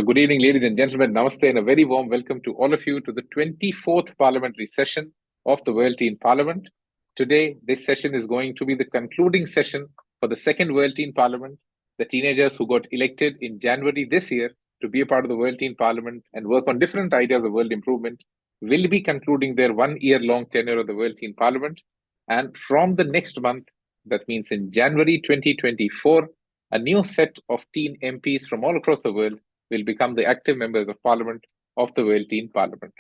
So good evening, ladies and gentlemen. Namaste and a very warm welcome to all of you to the 24th Parliamentary session of the World Teen Parliament. Today, this session is going to be the concluding session for the second World Teen Parliament. The teenagers who got elected in January this year to be a part of the World Teen Parliament and work on different ideas of world improvement will be concluding their 1 year long tenure of the World Teen Parliament. And from the next month, that means in January 2024, a new set of teen MPs from all across the world will become the active members of Parliament of the World Teen Parliament.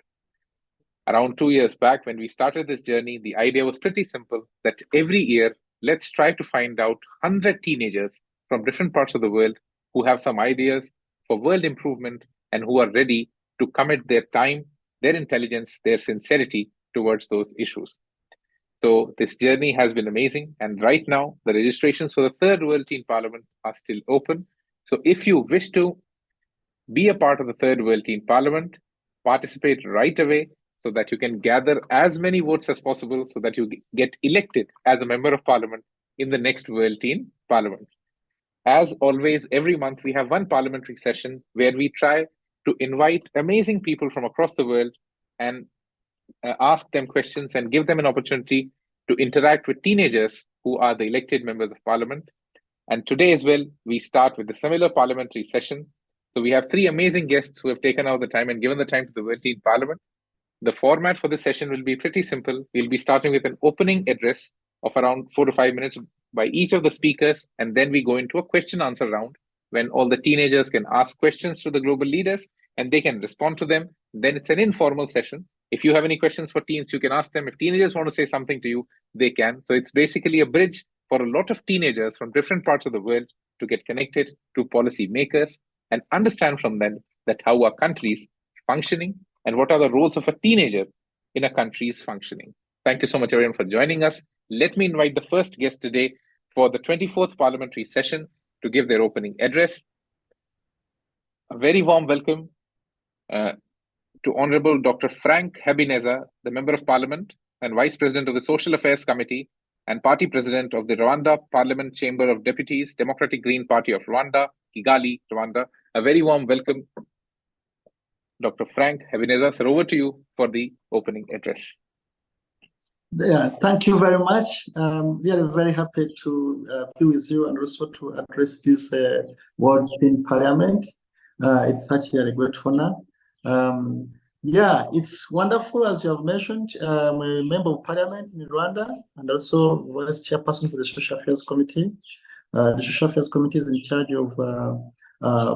Around 2 years back, when we started this journey, the idea was pretty simple, that every year, let's try to find out 100 teenagers from different parts of the world who have some ideas for world improvement and who are ready to commit their time, their intelligence, their sincerity towards those issues. So this journey has been amazing. And right now, the registrations for the third World Teen Parliament are still open. So if you wish to be a part of the third World Teen Parliament, participate right away so that you can gather as many votes as possible so that you get elected as a member of Parliament in the next World Teen Parliament. As always, every month we have one parliamentary session where we try to invite amazing people from across the world and ask them questions and give them an opportunity to interact with teenagers who are the elected members of Parliament. And today as well, we start with a similar parliamentary session. So we have three amazing guests who have taken out the time and given the time to the World Teen Parliament. The format for this session will be pretty simple. We'll be starting with an opening address of around 4 to 5 minutes by each of the speakers, and then we go into a question-answer round when all the teenagers can ask questions to the global leaders and they can respond to them. Then it's an informal session. If you have any questions for teens, you can ask them. If teenagers want to say something to you, they can. So it's basically a bridge for a lot of teenagers from different parts of the world to get connected to policy makers and understand from them that how our countries functioning and what are the roles of a teenager in a country's functioning. Thank you so much, everyone, for joining us. Let me invite the first guest today for the 24th Parliamentary session to give their opening address. A very warm welcome to Honorable Dr. Frank Habineza, the Member of Parliament and Vice President of the Social Affairs Committee and Party President of the Rwanda Parliament Chamber of Deputies, Democratic Green Party of Rwanda, Kigali, Rwanda. A very warm welcome, Dr. Frank Habineza. Sir, over to you for the opening address. Yeah, thank you very much. We are very happy to be with you and also to address this World Teen Parliament. It's such a great honor. Yeah, it's wonderful, as you have mentioned. I'm a member of Parliament in Rwanda and also Vice Chairperson for the Social Affairs Committee. The Social Affairs Committee is in charge of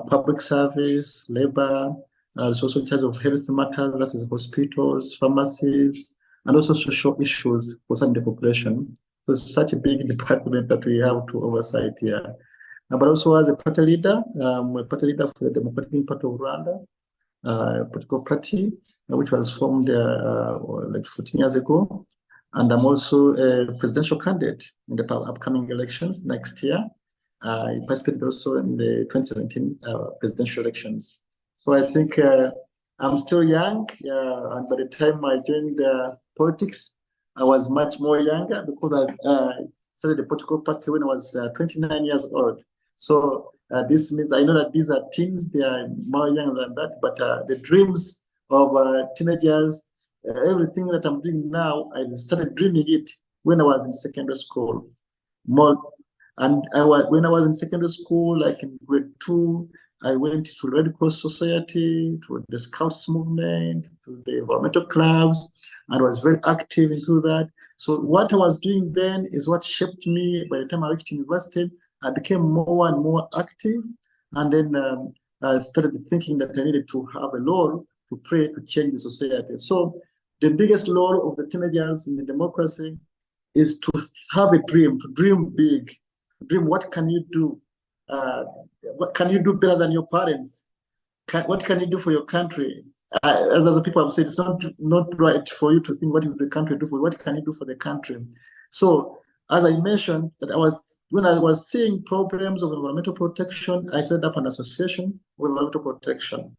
public service, labor. It's also in charge of health matters, that is hospitals, pharmacies, and also social issues for some of the population. So it's such a big department that we have to oversight here. But also as a party leader, I'm a party leader for the Democratic Party of Rwanda, political party, which was formed like 14 years ago. And I'm also a presidential candidate in the upcoming elections next year. I participated also in the 2017 presidential elections. So I think I'm still young, and by the time I joined politics, I was much more younger because I started the political party when I was 29 years old. So this means I know that these are teens, they are more young than that, but the dreams of teenagers, everything that I'm doing now, I started dreaming it when I was in secondary school. When I was in secondary school, like in grade 2, I went to Red Cross Society, to the Scouts movement, to the environmental clubs, and was very active into that. So what I was doing then is what shaped me. By the time I reached university, I became more and more active, and then I started thinking that I needed to have a role to play to change the society. So the biggest role of the teenagers in the democracy is to have a dream, to dream big, dream what can you do? What can you do better than your parents? What can you do for your country? As other people have said, it's not right for you to think what will the country do for you, what can you do for the country? So as I mentioned, that when I was seeing problems of environmental protection, I set up an association with environmental protection.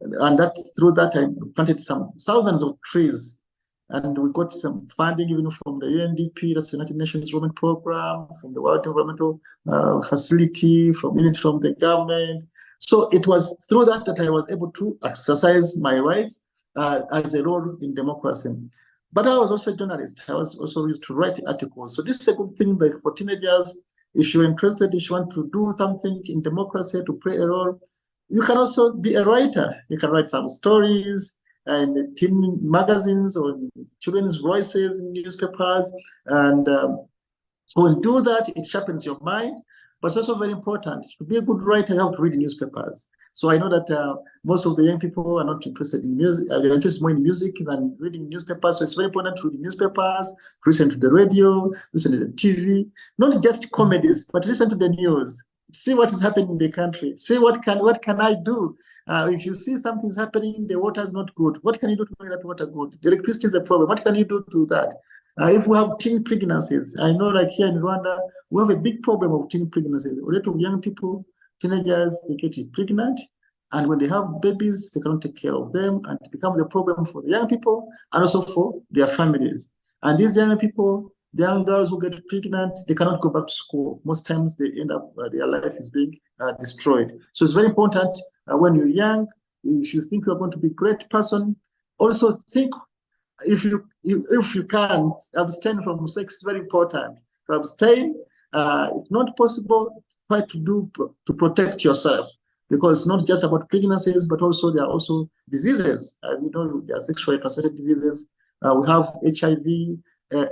And through that, I planted some thousands of trees. And we got some funding even from the UNDP, that's the United Nations Environment Program, from the World Environmental Facility, even from the government. So it was through that I was able to exercise my rights as a role in democracy. But I was also a journalist. I was also used to write articles. So this is a good thing, like for teenagers, if you're interested, if you want to do something in democracy, to play a role, you can also be a writer. You can write some stories in teen magazines or children's voices in newspapers. And so when you do that, it sharpens your mind. But it's also very important. To be a good writer, you have to read newspapers. So I know that most of the young people are not interested in music. They're interested more in music than reading newspapers. So it's very important to read newspapers, to listen to the radio, listen to the TV, not just comedies, but listen to the news. See what is happening in the country. See what can I do? If you see something's happening, the water is not good. What can you do to make that water good? The electricity is a problem. What can you do to that? If we have teen pregnancies, I know like here in Rwanda, we have a big problem of teen pregnancies. A lot of young people, teenagers, they get pregnant, and when they have babies, they cannot take care of them, and it becomes a problem for the young people and also for their families. And these young people, the young girls who get pregnant, they cannot go back to school. Most times they end up, their life is being destroyed. So it's very important when you're young, if you think you're going to be a great person, also think if you can abstain from sex. Is very important to abstain. If not possible, try to protect yourself, because it's not just about pregnancies, but also there are also diseases. We know there are sexually transmitted diseases. We have HIV,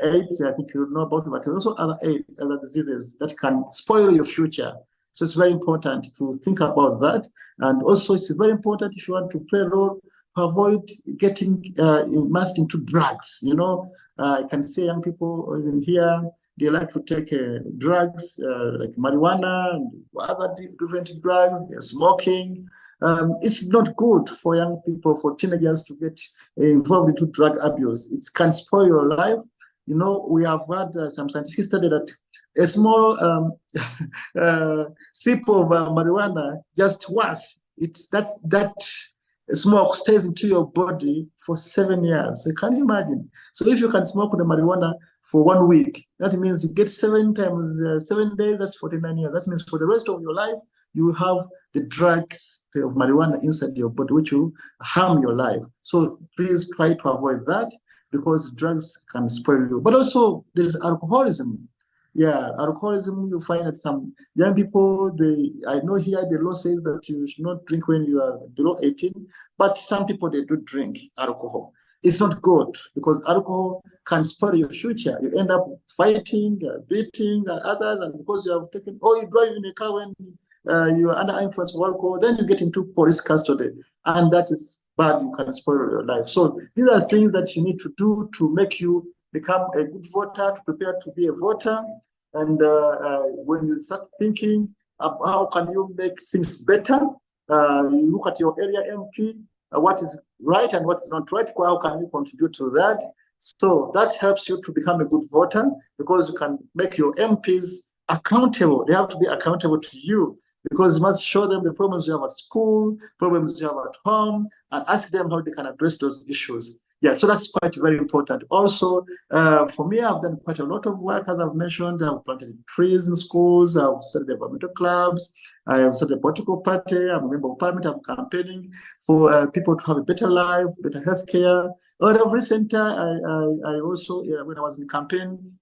AIDS. I think you know about it, but there are also other diseases that can spoil your future. So it's very important to think about that. And also it's very important, if you want to play a role, to avoid getting immersed into drugs. You know, I can say young people even here, they like to take drugs like marijuana and other different drugs. They're smoking. It's not good for young people, for teenagers to get involved into drug abuse. It can spoil your life. You know, we have had some scientific study that a small sip of marijuana just once, that smoke stays into your body for 7 years. So can you imagine? So if you can smoke the marijuana for 1 week, that means you get 7 times 7 days, that's 49 years. That means for the rest of your life, you have the drugs of marijuana inside your body, which will harm your life. So please try to avoid that, because drugs can spoil you. But also there is alcoholism. Yeah, alcoholism, you find that some young people, I know here the law says that you should not drink when you are below 18, but some people, they do drink alcohol. It's not good, because alcohol can spoil your future. You end up fighting, beating others, and because you have taken, or you drive in a car when you are under influence of alcohol, then you get into police custody, and that is bad. You can spoil your life. So these are things that you need to do to make you become a good voter, to prepare to be a voter. And when you start thinking of how can you make things better, you look at your area MP, what is right and what is not right, how can you contribute to that? So that helps you to become a good voter, because you can make your MPs accountable. They have to be accountable to you, because you must show them the problems you have at school, problems you have at home, and ask them how they can address those issues. Yeah, so that's quite very important. Also, for me, I've done quite a lot of work, as I've mentioned. I've planted trees in schools, I've started environmental clubs, I have started a political party, I'm a member of parliament, I'm campaigning for people to have a better life, better healthcare. Out of recent, I also, when I was in campaign,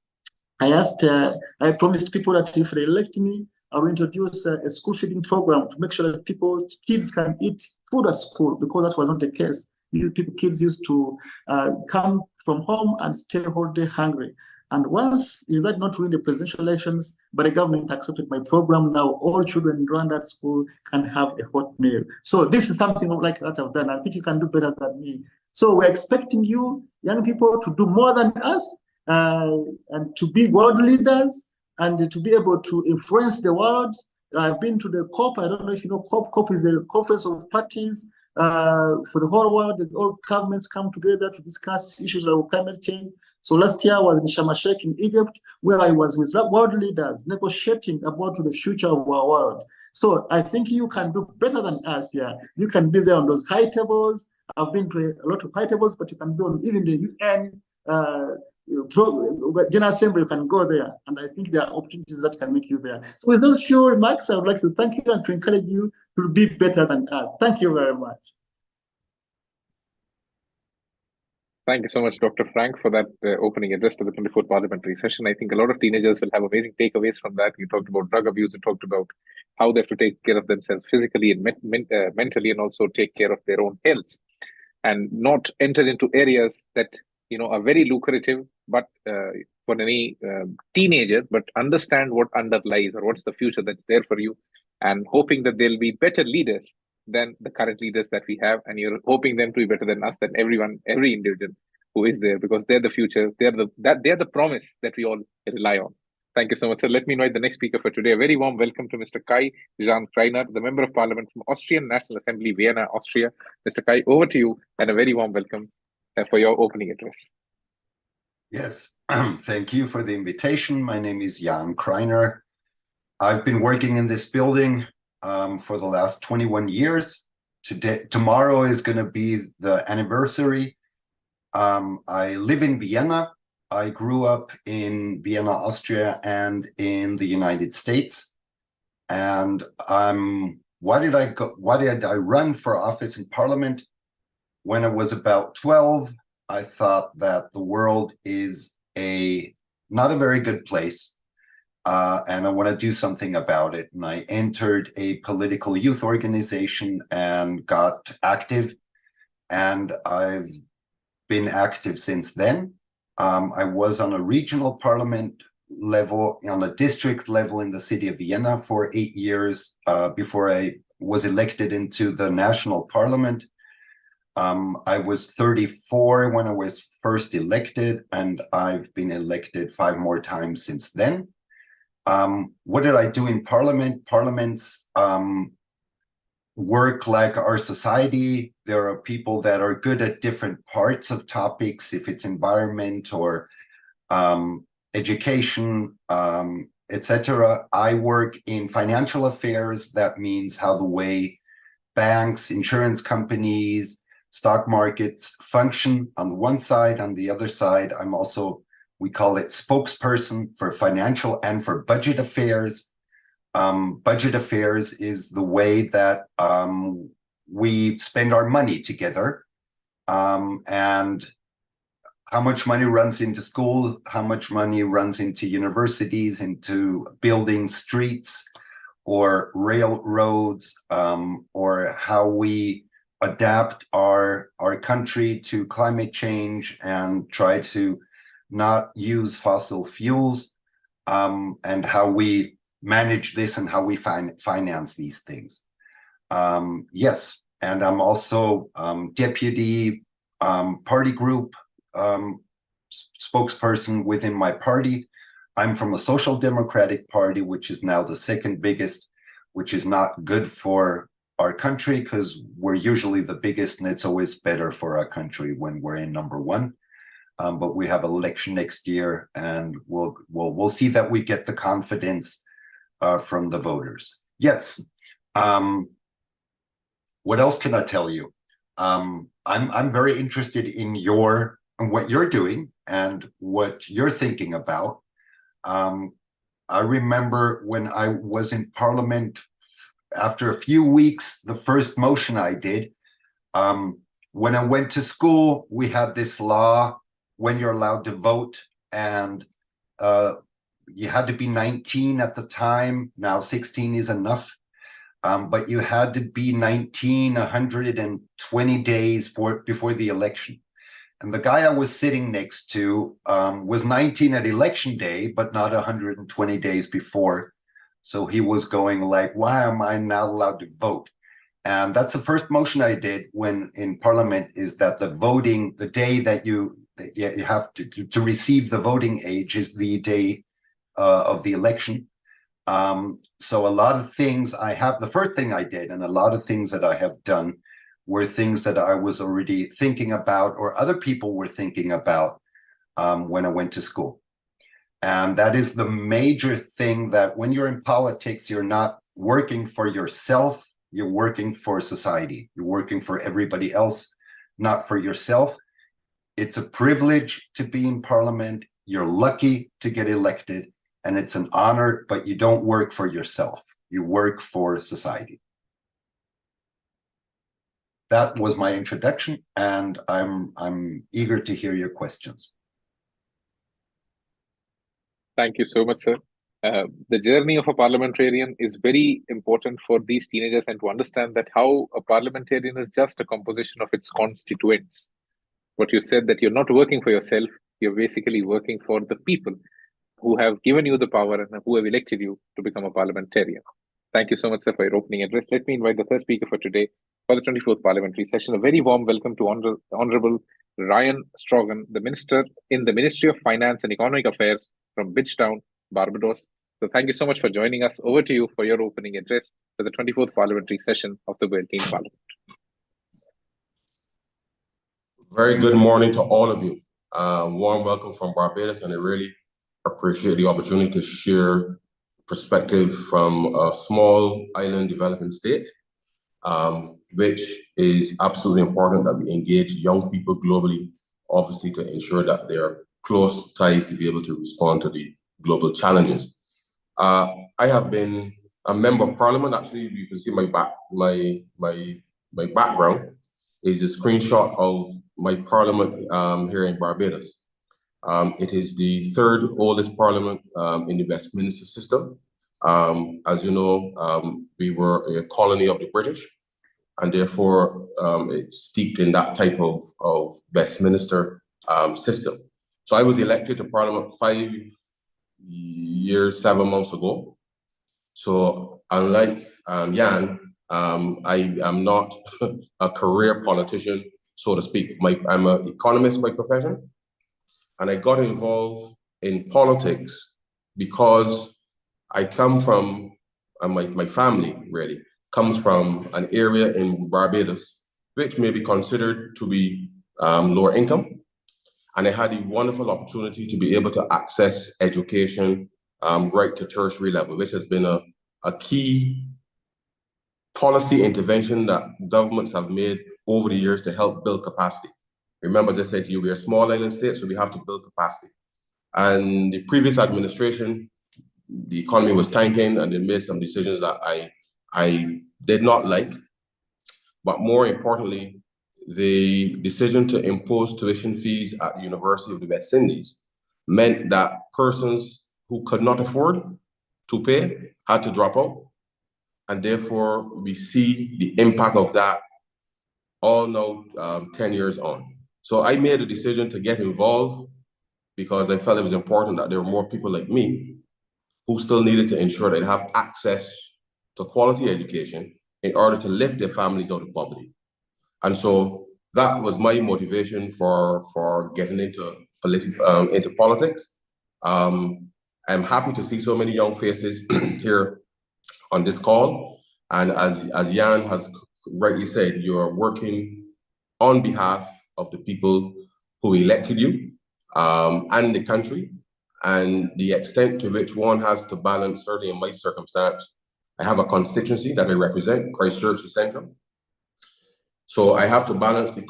I promised people that if they elect me, I will introduce a school feeding program to make sure that kids can eat food at school, because that was not the case. Kids used to come from home and stay whole day hungry. And once you did not win the presidential elections, but the government accepted my program, now all children in Rwanda at school can have a hot meal. So this is something like that I've done. I think you can do better than me. So we're expecting you, young people, to do more than us, and to be world leaders, and to be able to influence the world. I've been to the COP. I don't know if you know COP. COP is the Conference of Parties for the whole world. All governments come together to discuss issues like climate change. So last year I was in Sharm el-Sheikh in Egypt, where I was with world leaders negotiating about the future of our world. So I think you can do better than us here. You can be there on those high tables. I've been to a lot of high tables, but you can be on even the UN General Assembly, you can go there. And I think there are opportunities that can make you there. So with those few remarks, I would like to thank you and to encourage you to be better than us. Thank you very much. Thank you so much, Dr. Frank, for that opening address to the 24th Parliamentary session. I think a lot of teenagers will have amazing takeaways from that. You talked about drug abuse, you talked about how they have to take care of themselves physically and mentally, and also take care of their own health, and not enter into areas that are very lucrative, but for any teenager, but understand what underlies or what's the future that's there for you, and hoping that there'll be better leaders than the current leaders that we have, and you're hoping them to be better than us, than every individual who is there, because they're the future, they're the promise that we all rely on. Thank you so much, sir. Let me invite the next speaker for today. A very warm welcome to Mr. Jan Krainer, the Member of Parliament from Austrian National Assembly, Vienna, Austria. Mr. Kai, over to you, and a very warm welcome for your opening address. Yes, thank you for the invitation. My name is Jan Krainer. I've been working in this building for the last 21 years. Tomorrow is going to be the anniversary. I live in Vienna. I grew up in Vienna, Austria, and in the United States. And why did I run for office in Parliament? When I was about 12, I thought that the world is not a very good place. And I want to do something about it. And I entered a political youth organization and got active. And I've been active since then. I was on a regional parliament level, on a district level in the city of Vienna for 8 years before I was elected into the national parliament. I was 34 when I was first elected, and I've been elected 5 more times since then. What did I do in Parliament? Parliaments work like our society. There are people that are good at different parts of topics, if it's environment or education, etc. I work in financial affairs. That means how the way banks, insurance companies, stock markets function on the one side. On the other side, I'm also, we call it spokesperson for financial and for budget affairs. Budget affairs is the way that we spend our money together, and how much money runs into school, how much money runs into universities, into building streets or railroads, or how we adapt our country to climate change and try to not use fossil fuels, and how we manage this and how we finance these things. Yes, and I'm also deputy party group spokesperson within my party. I'm from a Social Democratic Party, which is now the second biggest, which is not good for our country because we're usually the biggest, and it's always better for our country when we're in number 1. But we have an election next year, and we'll see that we get the confidence from the voters. Yes. What else can I tell you? I'm very interested in what you're doing and what you're thinking about. I remember when I was in Parliament, after a few weeks, the first motion I did, when I went to school, we had this law when you're allowed to vote, and you had to be 19 at the time. Now 16 is enough, but you had to be 19 120 days before the election. And the guy I was sitting next to was 19 at election day, but not 120 days before. So he was going like, why am I not allowed to vote? And that's the first motion I did when in Parliament, is that the voting, the day that you have to receive the voting age is the day of the election. So a lot of things the first thing I did, and a lot of things that I have done were things that I was already thinking about, or other people were thinking about when I went to school. And that is the major thing, that when you're in politics, you're not working for yourself, you're working for society. You're working for everybody else, not for yourself. It's a privilege to be in parliament. You're lucky to get elected, and it's an honor, but you don't work for yourself. You work for society. That was my introduction, and I'm eager to hear your questions. Thank you so much, sir. The journey of a parliamentarian is very important for these teenagers, and to understand that how a parliamentarian is just a composition of its constituents. What you said, that you're not working for yourself, you're basically working for the people who have given you the power and who have elected you to become a parliamentarian. Thank you so much, sir, for your opening address. Let me invite the first speaker for today for the 24th Parliamentary Session. A very warm welcome to Honorable Ryan Straughn, the Minister in the Ministry of Finance and Economic Affairs from Bridgetown, Barbados. So thank you so much for joining us. Over to you for your opening address for the 24th Parliamentary Session of the 13th Parliament. Very good morning to all of you. Warm welcome from Barbados, and I really appreciate the opportunity to share perspective from a small island developing state, which is absolutely important that we engage young people globally, obviously to ensure that they are close ties to be able to respond to the global challenges. I have been a member of parliament. Actually, you can see my background is a screenshot of my parliament here in Barbados. It is the third oldest parliament in the Westminster system. As you know, we were a colony of the British, and therefore it's steeped in that type of Westminster system. So I was elected to parliament 5 years, 7 months ago. So unlike Jan, I am not a career politician, so to speak. I'm an economist by profession, and I got involved in politics because I come from, and my family really comes from an area in Barbados which may be considered to be lower income. And I had the wonderful opportunity to be able to access education right to tertiary level, which has been a key policy intervention that governments have made over the years to help build capacity. Remember, as I said to you, we're a small island state, so we have to build capacity. And the previous administration, the economy was tanking, and they made some decisions that I did not like. But more importantly, the decision to impose tuition fees at the University of the West Indies meant that persons who could not afford to pay had to drop out. And therefore, we see the impact of that all now 10 years on. So I made a decision to get involved because I felt it was important that there were more people like me who still needed to ensure they have access to quality education in order to lift their families out of poverty. And so that was my motivation for getting into politics. I'm happy to see so many young faces here on this call. And as Jan has rightly said, you are working on behalf of the people who elected you and the country, and the extent to which one has to balance, certainly in my circumstance. I have a constituency that I represent, Christchurch Central. So I have to balance the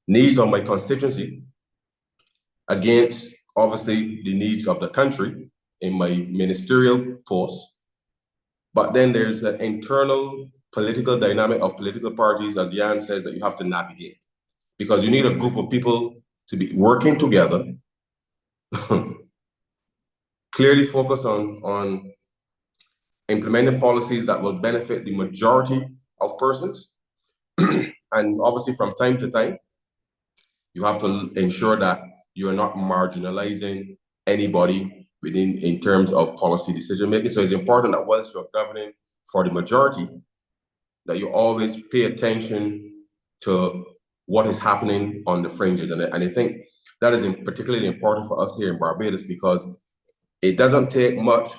needs of my constituency against, obviously, the needs of the country in my ministerial post. But then there's an internal political dynamic of political parties, as Jan says, that you have to navigate. Because you need a group of people to be working together, clearly focus on implementing policies that will benefit the majority of persons. And obviously from time to time, you have to ensure that you are not marginalizing anybody in terms of policy decision making. So it's important that whilst you're governing for the majority, that you always pay attention to what is happening on the fringes. And I think that is particularly important for us here in Barbados, because it doesn't take much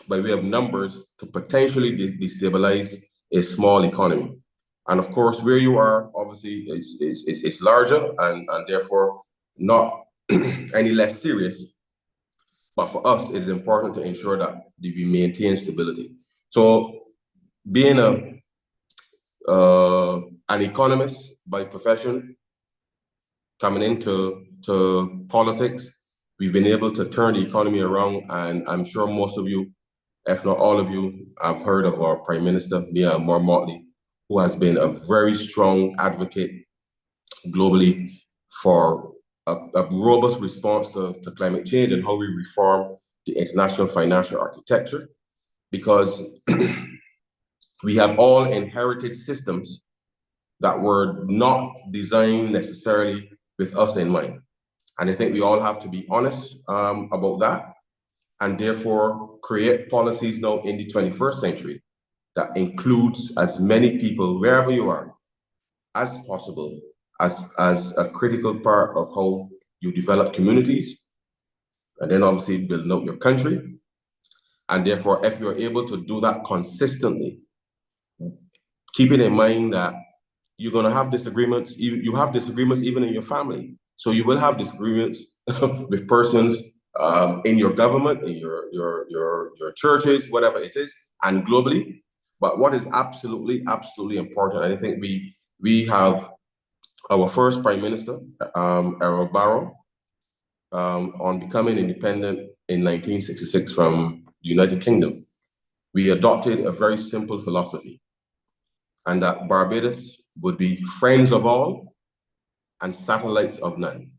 by way of numbers to potentially destabilize a small economy. And of course, where you are, obviously, is larger and therefore not any less serious. But for us, it's important to ensure that we maintain stability. So being an economist by profession, coming into politics, we've been able to turn the economy around, and I'm sure most of you, if not all of you, have heard of our Prime Minister, Mia Motley, who has been a very strong advocate globally for a robust response to climate change and how we reform the international financial architecture, because we have all inherited systems that were not designed necessarily with us in mind. And I think we all have to be honest about that, and therefore create policies now in the 21st century that includes as many people, wherever you are, as possible, as a critical part of how you develop communities, and then obviously building out your country. And therefore, if you're able to do that consistently, keeping in mind that you're going to have disagreements, you have disagreements even in your family. So you will have disagreements with persons in your government, in your churches, whatever it is, and globally. But what is absolutely important, and I think we have our first Prime Minister, Errol Barrow, on becoming independent in 1966 from the United Kingdom. We adopted a very simple philosophy, and that Barbados would be friends of all and satellites of none.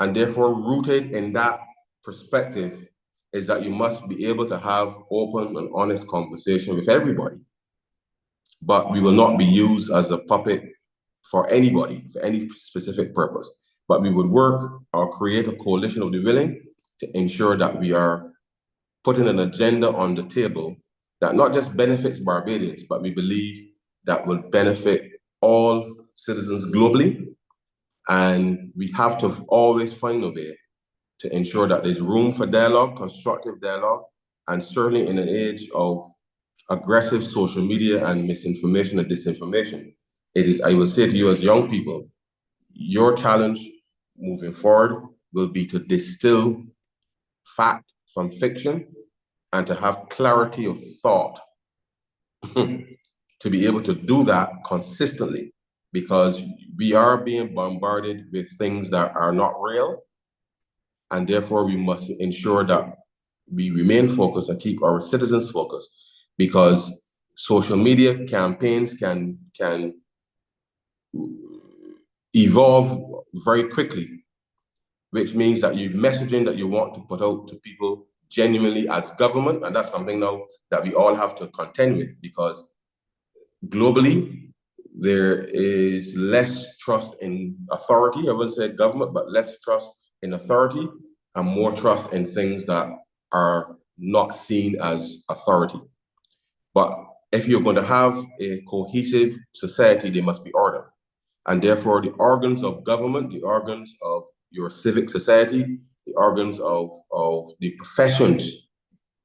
And therefore, rooted in that perspective is that you must be able to have open and honest conversation with everybody. But we will not be used as a puppet for anybody, for any specific purpose. But we would work or create a coalition of the willing to ensure that we are putting an agenda on the table that not just benefits Barbadians, but we believe that will benefit all citizens globally. And we have to always find a way to ensure that there's room for dialogue, constructive dialogue, and certainly in an age of aggressive social media and misinformation and disinformation, it is, I will say to you as young people, your challenge moving forward will be to distill fact from fiction and to have clarity of thought to be able to do that consistently, because we are being bombarded with things that are not real, and therefore we must ensure that we remain focused and keep our citizens focused, because social media campaigns can evolve very quickly, which means that your messaging that you want to put out to people genuinely as government, and that's something now that we all have to contend with, because globally, there is less trust in authority. I wouldn't say government, but less trust in authority and more trust in things that are not seen as authority. But if you're going to have a cohesive society, there must be order. And therefore, the organs of government, the organs of your civic society, the organs of the professions,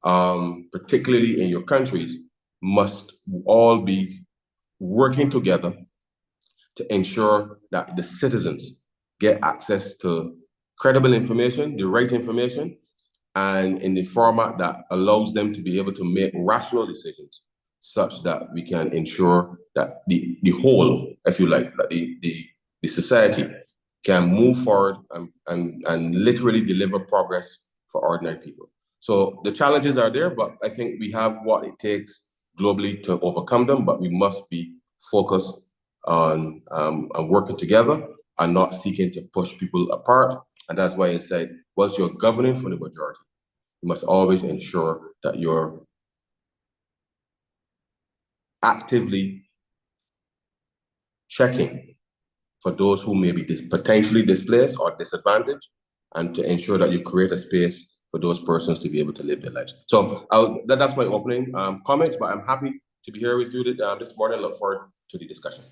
particularly in your countries, must all be working together to ensure that the citizens get access to credible information, the right information, and in the format that allows them to be able to make rational decisions, such that we can ensure that the whole, if you like, that the society can move forward and literally deliver progress for ordinary people. So the challenges are there, but I think we have what it takes globally to overcome them, but we must be focused on working together and not seeking to push people apart. And that's why I said, once you're governing for the majority, you must always ensure that you're actively checking for those who may be potentially displaced or disadvantaged, and to ensure that you create a space for those persons to be able to live their lives. So that's my opening comments, but I'm happy to be here with you this morning. Look forward to the discussion.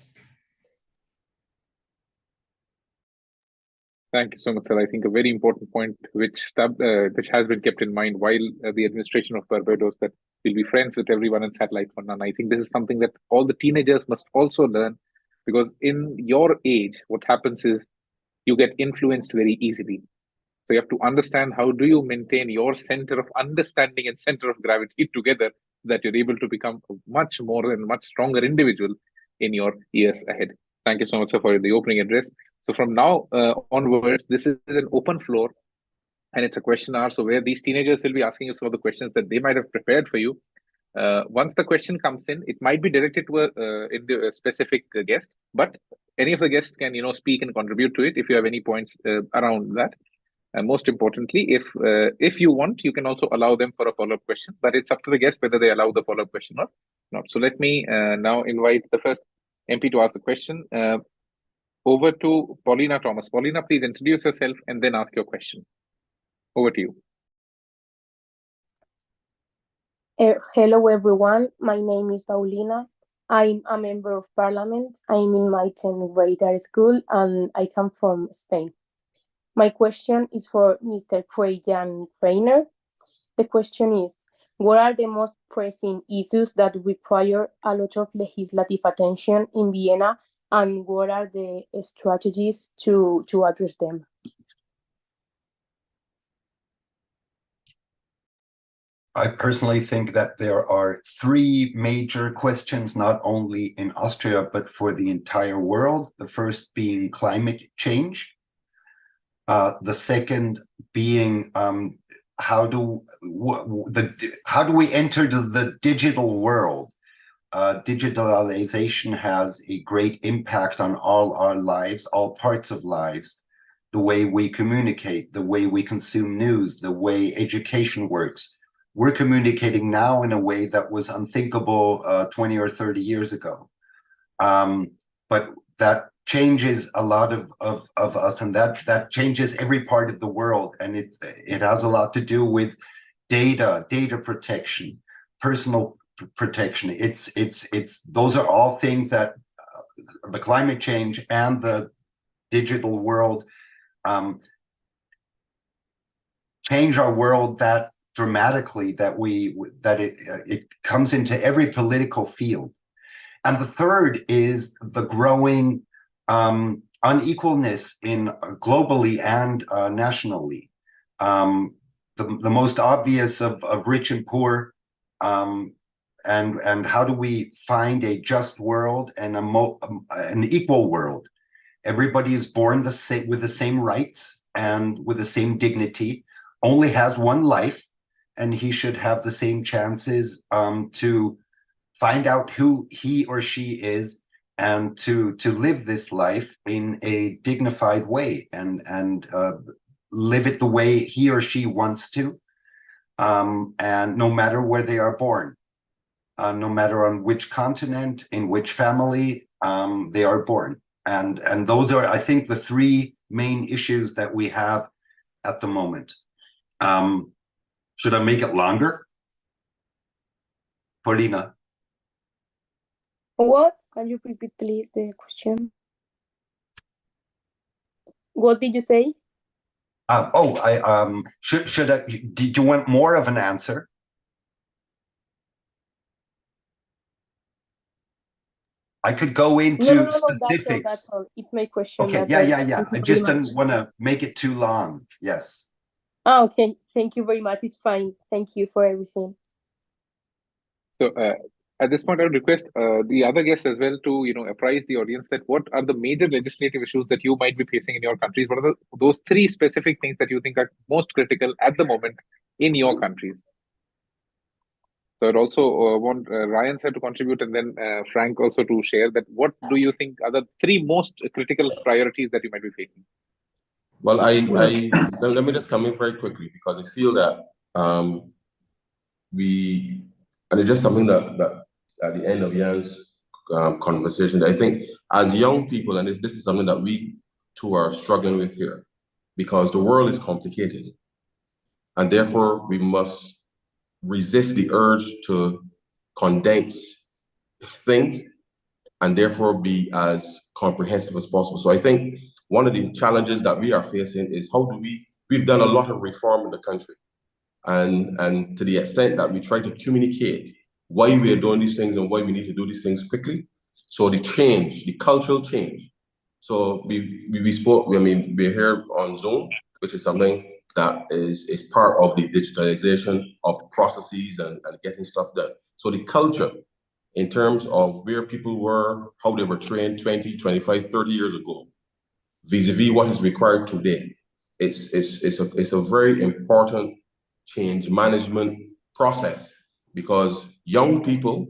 Thank you so much, sir. I think a very important point which has been kept in mind while the administration of Barbados, that we'll be friends with everyone and satellite for none. I think this is something that all the teenagers must also learn, because in your age, what happens is you get influenced very easily. So you have to understand, how do you maintain your center of understanding and center of gravity together, that you're able to become a much more and much stronger individual in your years ahead. Thank you so much, sir, for the opening address. So from now onwards, this is an open floor and it's a question hour. So where these teenagers will be asking you some of the questions that they might have prepared for you. Once the question comes in, it might be directed to a specific guest, but any of the guests can, speak and contribute to it if you have any points around that. And most importantly, if you want, you can also allow them for a follow-up question, but it's up to the guest whether they allow the follow-up question or not. So let me now invite the first MP to ask the question. Over to Paulina Thomas. Paulina, please introduce yourself and then ask your question. Over to you. Hello, everyone. My name is Paulina. I'm a member of parliament. I'm in my 10th grade at school, and I come from Spain. My question is for Mr. Jan Krainer. The question is, what are the most pressing issues that require a lot of legislative attention in Vienna, and what are the strategies to address them? I personally think that there are three major questions, not only in Austria, but for the entire world. The first being climate change. The second being how do we enter the digital world? Digitalization has a great impact on all our lives, all parts of lives, the way we communicate, the way we consume news, the way education works. We're communicating now in a way that was unthinkable 20 or 30 years ago. But that changes a lot of us, and that changes every part of the world. And it has a lot to do with data protection, personal protection. Those are all things that the climate change and the digital world change our world that dramatically, that it comes into every political field. And the third is the growing unequalness in globally and nationally. The most obvious of rich and poor, and how do we find a just world and an equal world? Everybody is born with the same rights and with the same dignity, only has one life, and he should have the same chances to find out who he or she is and to live this life in a dignified way and live it the way he or she wants to, and no matter where they are born, no matter on which continent, in which family they are born. And those are, I think, the three main issues that we have at the moment. Should I make it longer? Paulina. What? Can you repeat, please, the question? What did you say? Did you want more of an answer? I could go into specifics. That's all. It's my question. Okay, yeah. I just didn't want to make it too long. Yes. Oh, okay. Thank you very much. It's fine. Thank you for everything. So at this point, I would request the other guests as well to apprise the audience that what are the major legislative issues that you might be facing in your countries. What are those three specific things that you think are most critical at the moment in your countries? So I'd also want Ryan sir to contribute, and then Frank also to share that what do you think are the three most critical priorities that you might be facing? Well, let me just come in very quickly, because I feel that and it's just something that at the end of Jan's conversation, that I think as young people, and this is something that we too are struggling with here, because the world is complicated, and therefore we must resist the urge to condense things and therefore be as comprehensive as possible. So I think one of the challenges that we are facing is how do we've done a lot of reform in the country, and to the extent that we try to communicate why we are doing these things and why we need to do these things quickly. So the cultural change. So we spoke, we're here on Zoom, which is something that is part of the digitalization of processes and getting stuff done. So the culture in terms of where people were, how they were trained 20, 25, 30 years ago, vis-a-vis what is required today. It's a very important change management process, because young people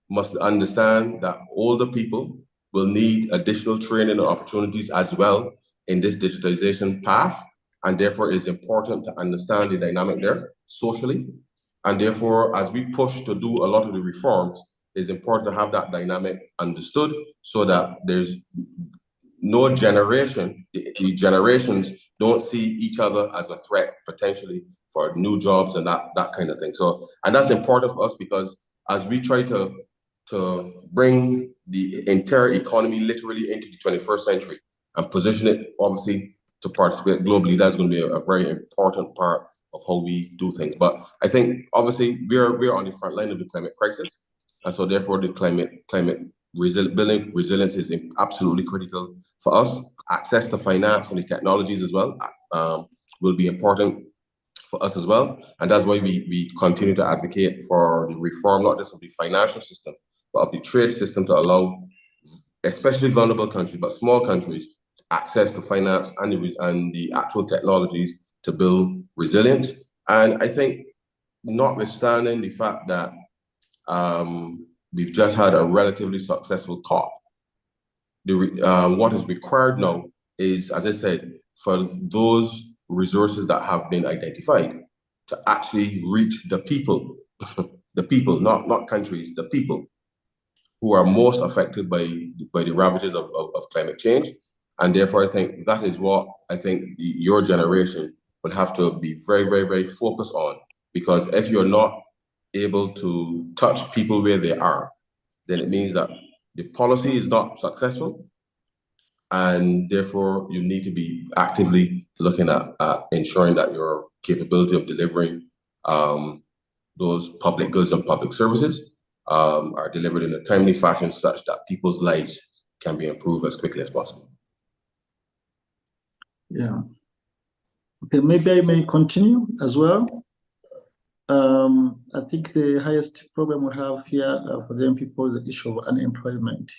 must understand that older people will need additional training and opportunities as well in this digitization path. And therefore, it's important to understand the dynamic there socially. And therefore, as we push to do a lot of the reforms, it's important to have that dynamic understood so that there's no generation, the generations don't see each other as a threat potentially for new jobs and that kind of thing. So, and that's important for us, because as we try to bring the entire economy literally into the 21st century and position it obviously to participate globally, that's going to be a very important part of how we do things. But I think obviously we're on the front line of the climate crisis, and so therefore the building resilience is absolutely critical for us. Access to finance and the technologies as well will be important for us as well, and that's why we continue to advocate for the reform, not just of the financial system, but of the trade system, to allow especially vulnerable countries, but small countries, access to finance and the actual technologies to build resilience. And I think, notwithstanding the fact that we've just had a relatively successful COP, what is required now is, as I said, for those resources that have been identified to actually reach the people, the people, not countries, the people who are most affected by the ravages of climate change. And therefore, I think that is what I think your generation will have to be very, very, very focused on. Because if you're not able to touch people where they are, then it means that the policy is not successful. And therefore, you need to be actively looking at ensuring that your capability of delivering those public goods and public services are delivered in a timely fashion such that people's lives can be improved as quickly as possible. Yeah. Okay, maybe I may continue as well. I think the highest problem we have here for the young people is the issue of unemployment.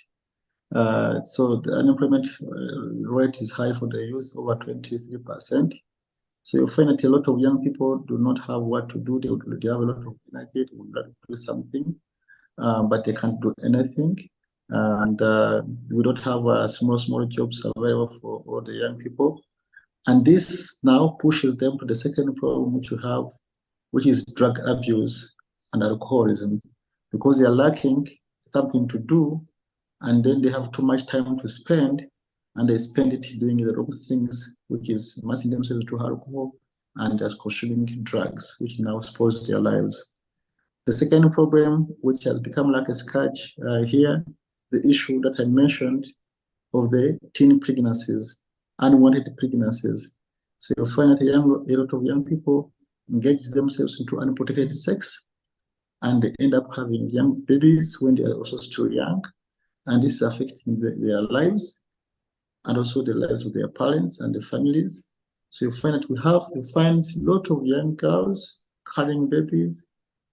So the unemployment rate is high for the youth, over 23%. So you find that a lot of young people do not have what to do. They have a lot of energy, they would like to do something, but they can't do anything. And we don't have small jobs available for all the young people. And this now pushes them to the second problem which you have, which is drug abuse and alcoholism, because they are lacking something to do, and then they have too much time to spend, and they spend it doing the wrong things, which is immersing themselves to alcohol and just consuming drugs, which now spoils their lives. The second problem, which has become like a scourge here, the issue that I mentioned of the teen pregnancies, unwanted pregnancies. So you'll find that a lot of young people engage themselves into unprotected sex, and they end up having young babies when they are also still young, and this is affecting their lives and also the lives of their parents and their families. So you find that you find a lot of young girls carrying babies,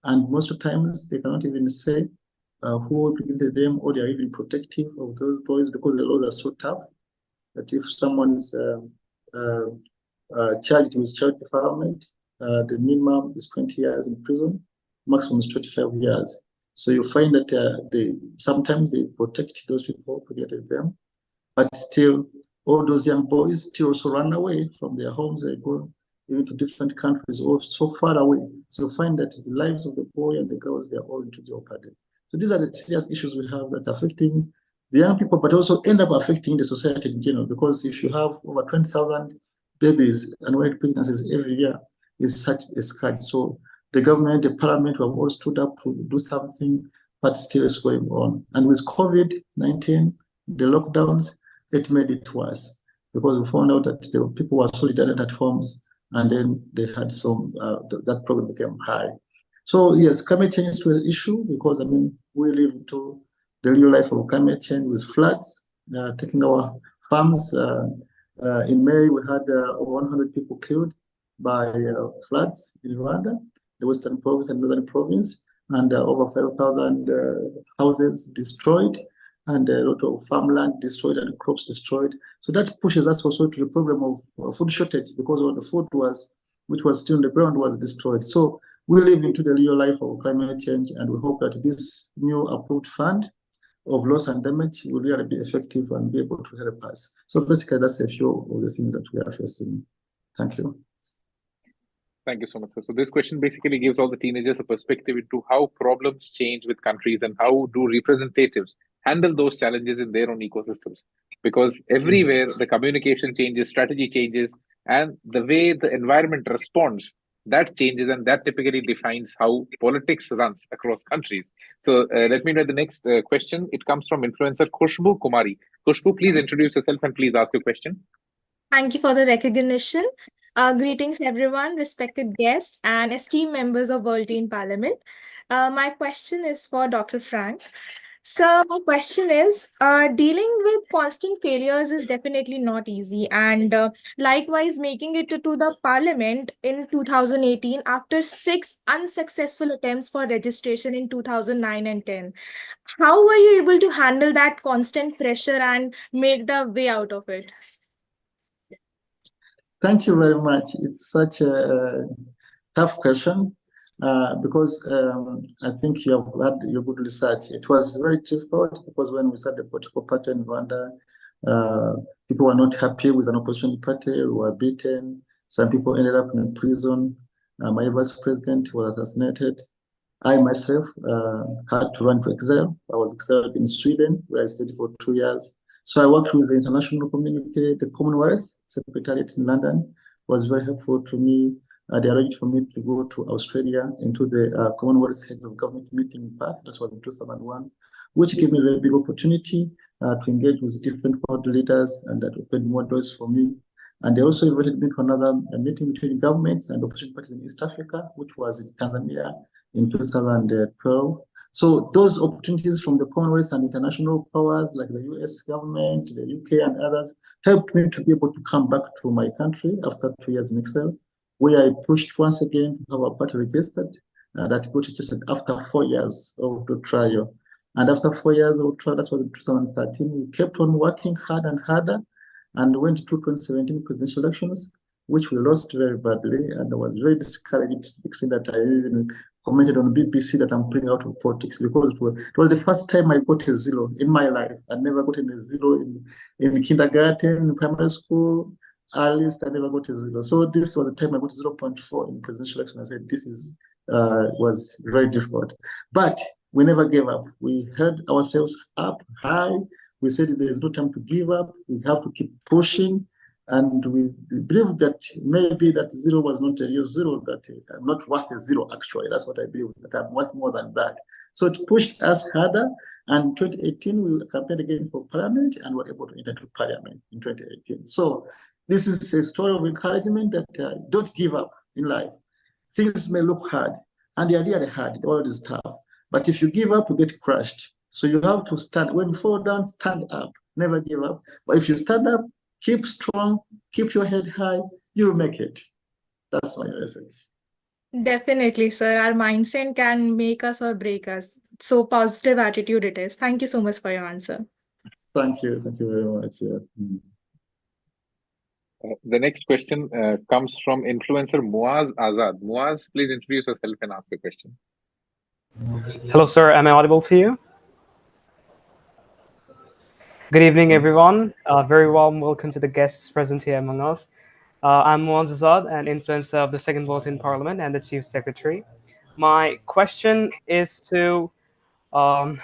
and most of the times they cannot even say who pregnant them, or they are even protective of those boys because the laws are so tough that if someone is charged with child defilement, the minimum is 20 years in prison, maximum is 25 years. So you find that sometimes they protect those people, protected them, but still all those young boys still also run away from their homes. They go even to different countries or so far away. So you find that the lives of the boy and the girls, they're all into jeopardy. So these are the serious issues we have that are affecting the young people, but also end up affecting the society in general, because if you have over 20,000 babies and unwanted pregnancies every year, is such a scourge. So the government, the parliament have all stood up to do something, but still is going on. And with COVID-19, the lockdowns, it made it worse, because we found out that the people were solitary at homes, and then they had some, that problem became high. So yes, climate change is still an issue, because I mean, we live into the real life of climate change with floods taking our farms. In May, we had over 100 people killed by floods in Rwanda, the Western province and Northern province. and over 5,000 houses destroyed, and a lot of farmland destroyed and crops destroyed. So that pushes us also to the problem of food shortage, because all the food which was still in the ground was destroyed. So we live into the real life of climate change, and we hope that this new approved fund of loss and damage will really be effective and be able to help us. So basically, that's a few of the things that we are facing. Thank you. Thank you so much, sir. So this question basically gives all the teenagers a perspective into how problems change with countries and how do representatives handle those challenges in their own ecosystems. Because everywhere the communication changes, strategy changes, and the way the environment responds, that changes, and that typically defines how politics runs across countries. So let me know the next question. It comes from influencer Khushbu Kumari. Khushbu, please introduce yourself and please ask your question. Thank you for the recognition. Greetings, everyone, respected guests and esteemed members of World Teen Parliament. My question is for Dr. Frank. So my question is, dealing with constant failures is definitely not easy, and likewise making it to the parliament in 2018 after 6 unsuccessful attempts for registration in 2009 and 10. How were you able to handle that constant pressure and make the way out of it? Thank you very much. It's such a tough question. Because I think you have had your good research. It was very difficult because when we started the political party in Rwanda, people were not happy with an opposition party, were beaten. Some people ended up in prison. My vice president was assassinated. I myself had to run to exile. I was exiled in Sweden, where I stayed for 2 years. So I worked with the international community, the Commonwealth Secretariat in London was very helpful to me. They arranged for me to go to Australia into the Commonwealth Heads of Government meeting in Perth. That was in 2001, which gave me a very big opportunity to engage with different world leaders, and that opened more doors for me. And they also invited me to another meeting between governments and opposition parties in East Africa, which was in Tanzania in 2012. So those opportunities from the Commonwealth and international powers like the US government, the UK and others helped me to be able to come back to my country after 2 years in exile, where I pushed once again to have a party registered. That got registered after 4 years of the trial. And after 4 years of trial, that was in 2013, we kept on working hard and harder and went to 2017 presidential elections, which we lost very badly. And I was very discouraged, fixing that I even commented on BBC that I'm pulling out of politics, because it was the first time I got a zero in my life. I never got a zero in kindergarten, in primary school. At least I never got a zero. So this was the time I got 0.4 in presidential election. I said, this was very difficult. But we never gave up. We held ourselves up high. We said there is no time to give up. We have to keep pushing. And we believe that maybe that zero was not a real zero, that I'm not worth a zero, actually. That's what I believe, that I'm worth more than that. So it pushed us harder. And 2018, we campaigned again for parliament and were able to enter to parliament in 2018. So this is a story of encouragement that don't give up in life. Things may look hard, and they are really hard, it always is tough. But if you give up, you get crushed. So you have to stand. When you fall down, stand up, never give up. But if you stand up, keep strong, keep your head high, you'll make it. That's my message. Definitely, sir. Our mindset can make us or break us. So positive attitude it is. Thank you so much for your answer. Thank you. Thank you very much. Yeah. The next question comes from influencer Muaz Azad. Muaz, please introduce yourself and ask a question. Hello, sir. Am I audible to you? Good evening, everyone. Very warm welcome to the guests present here among us. I'm Muaz Azad, an influencer of the Second World Teen Parliament and the Chief Secretary. My question is to Mr.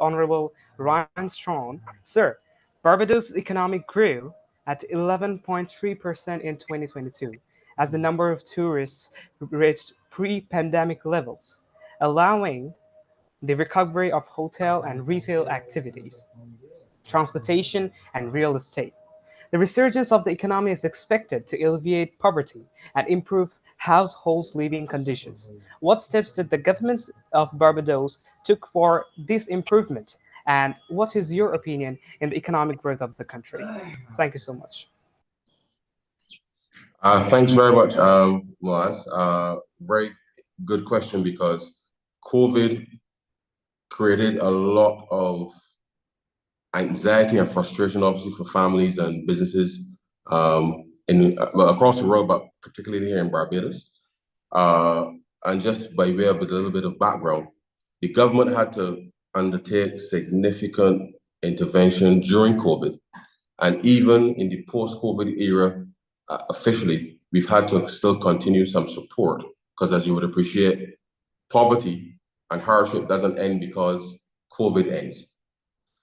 Honorable Ryan Straughn. Sir, Barbados' economy grew at 11.3% in 2022 as the number of tourists reached pre-pandemic levels, allowing the recovery of hotel and retail activities, transportation, and real estate. The resurgence of the economy is expected to alleviate poverty and improve households' living conditions. What steps did the government of Barbados took for this improvement, and what is your opinion in the economic growth of the country? Thank you so much. Thanks very much, Moaz. Very good question, because COVID created a lot of anxiety and frustration, obviously, for families and businesses across the world, but particularly here in Barbados. And just by way of a little bit of background, the government had to undertake significant intervention during COVID. And even in the post-COVID era, officially, we've had to still continue some support, because as you would appreciate, poverty and hardship doesn't end because COVID ends.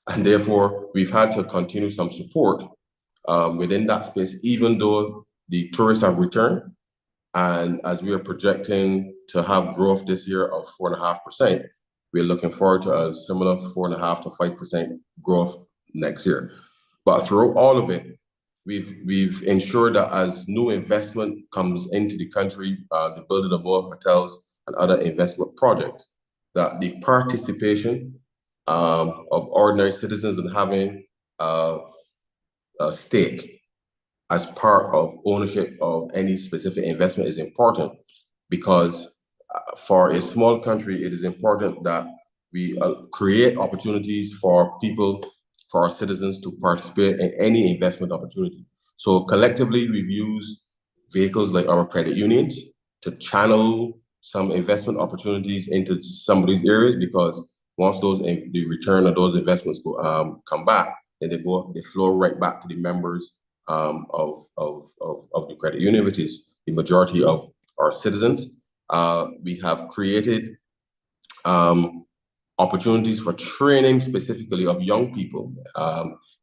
And therefore, we've had to continue some support within that space, even though the tourists have returned. And as we are projecting to have growth this year of 4.5%, we're looking forward to a similar 4.5% to 5% growth next year. But through all of it, we've ensured that as new investment comes into the country, the building of more hotels and other investment projects, that the participation of ordinary citizens in having a stake as part of ownership of any specific investment is important, because for a small country, it is important that we create opportunities for people, for our citizens to participate in any investment opportunity. So collectively, we've used vehicles like our credit unions to channel some investment opportunities into some of these areas, because once the return of those investments come back, then they flow right back to the members of the credit union, which is the majority of our citizens. We have created opportunities for training specifically of young people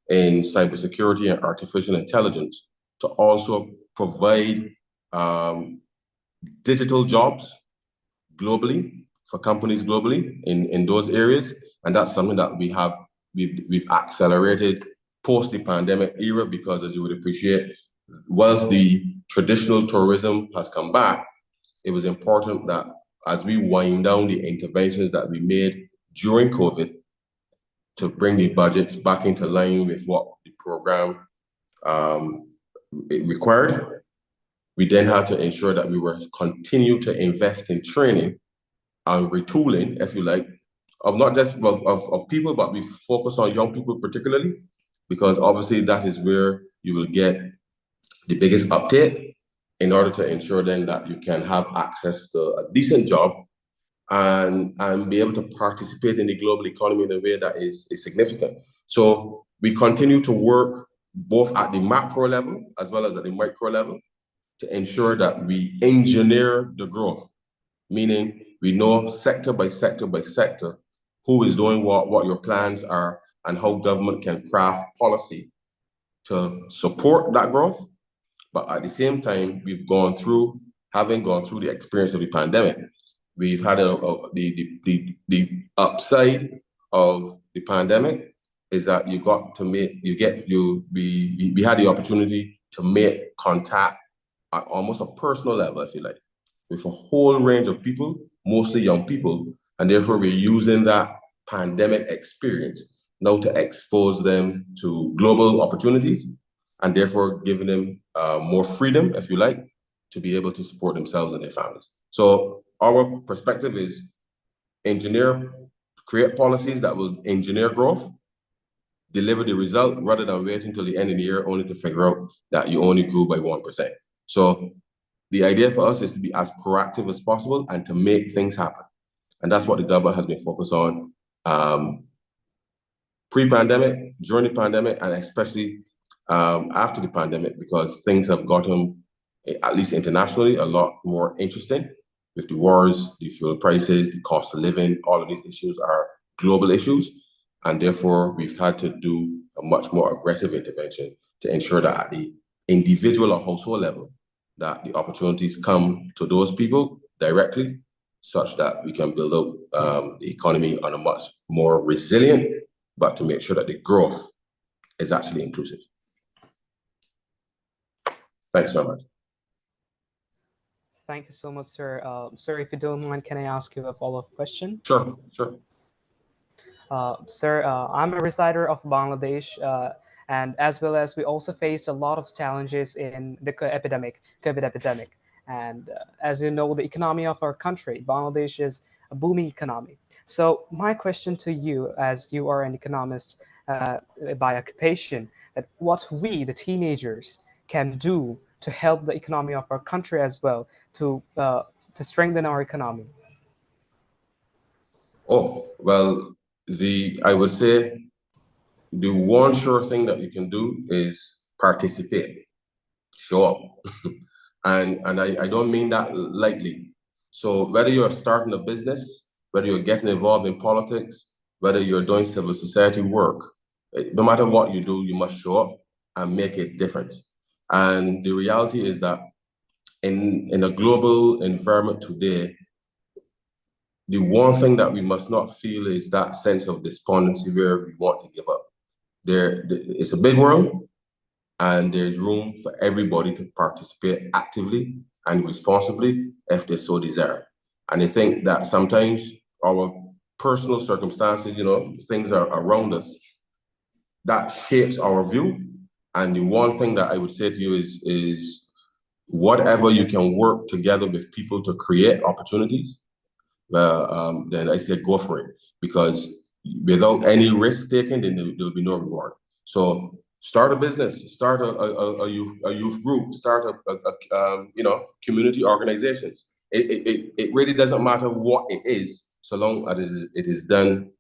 in cybersecurity and artificial intelligence, to also provide digital jobs globally for companies globally in those areas. And that's something that we've accelerated post the pandemic era, because as you would appreciate, whilst the traditional tourism has come back, it was important that as we wind down the interventions that we made during COVID to bring the budgets back into line with what the program it required, we then had to ensure that we were continue to invest in training and retooling, if you like, of not just of people, but we focus on young people particularly, because obviously that is where you will get the biggest uptake, in order to ensure then that you can have access to a decent job and be able to participate in the global economy in a way that is significant. So we continue to work both at the macro level as well as at the micro level to ensure that we engineer the growth, meaning we know sector by sector by sector who is doing what your plans are, and how government can craft policy to support that growth. But at the same time, having gone through the experience of the pandemic, we've had the upside of the pandemic is that we had the opportunity to make contact at almost a personal level, if you like, with a whole range of people, mostly young people, and therefore we're using that pandemic experience now to expose them to global opportunities, and therefore giving them more freedom, if you like, to be able to support themselves and their families. So our perspective is create policies that will engineer growth, deliver the result, rather than waiting until the end of the year only to figure out that you only grew by 1%. So the idea for us is to be as proactive as possible and to make things happen. And that's what the government has been focused on pre-pandemic, during the pandemic, and especially after the pandemic, because things have gotten, at least internationally, a lot more interesting with the wars, the fuel prices, the cost of living. All of these issues are global issues. And therefore, we've had to do a much more aggressive intervention to ensure that at the individual or household level, that the opportunities come to those people directly, such that we can build up the economy on a much more resilient, but to make sure that the growth is actually inclusive. Thanks very much. Thank you so much, sir. Sir, if you don't mind, can I ask you a follow-up question? Sure. Sir, I'm a resider of Bangladesh, And as well as we also faced a lot of challenges in the COVID epidemic. And as you know, the economy of our country, Bangladesh, is a booming economy. So my question to you, as you are an economist by occupation, that what we, the teenagers, can do to help the economy of our country as well, to strengthen our economy. Oh, well, I would say the one sure thing that you can do is participate, show up. And I don't mean that lightly. So whether you're starting a business, whether you're getting involved in politics, whether you're doing civil society work, no matter what you do, you must show up and make a difference. And the reality is that in a global environment today, the one thing that we must not feel is that sense of despondency where we want to give up. It's a big world, and there's room for everybody to participate actively and responsibly if they so desire. And I think that sometimes our personal circumstances, things are around us, that shapes our view. And the one thing that I would say to you is whatever you can work together with people to create opportunities, then I say go for it, because without any risk taken, then there'll be no reward. So start a business, start a youth group, start a community organizations. It really doesn't matter what it is, so long as it is done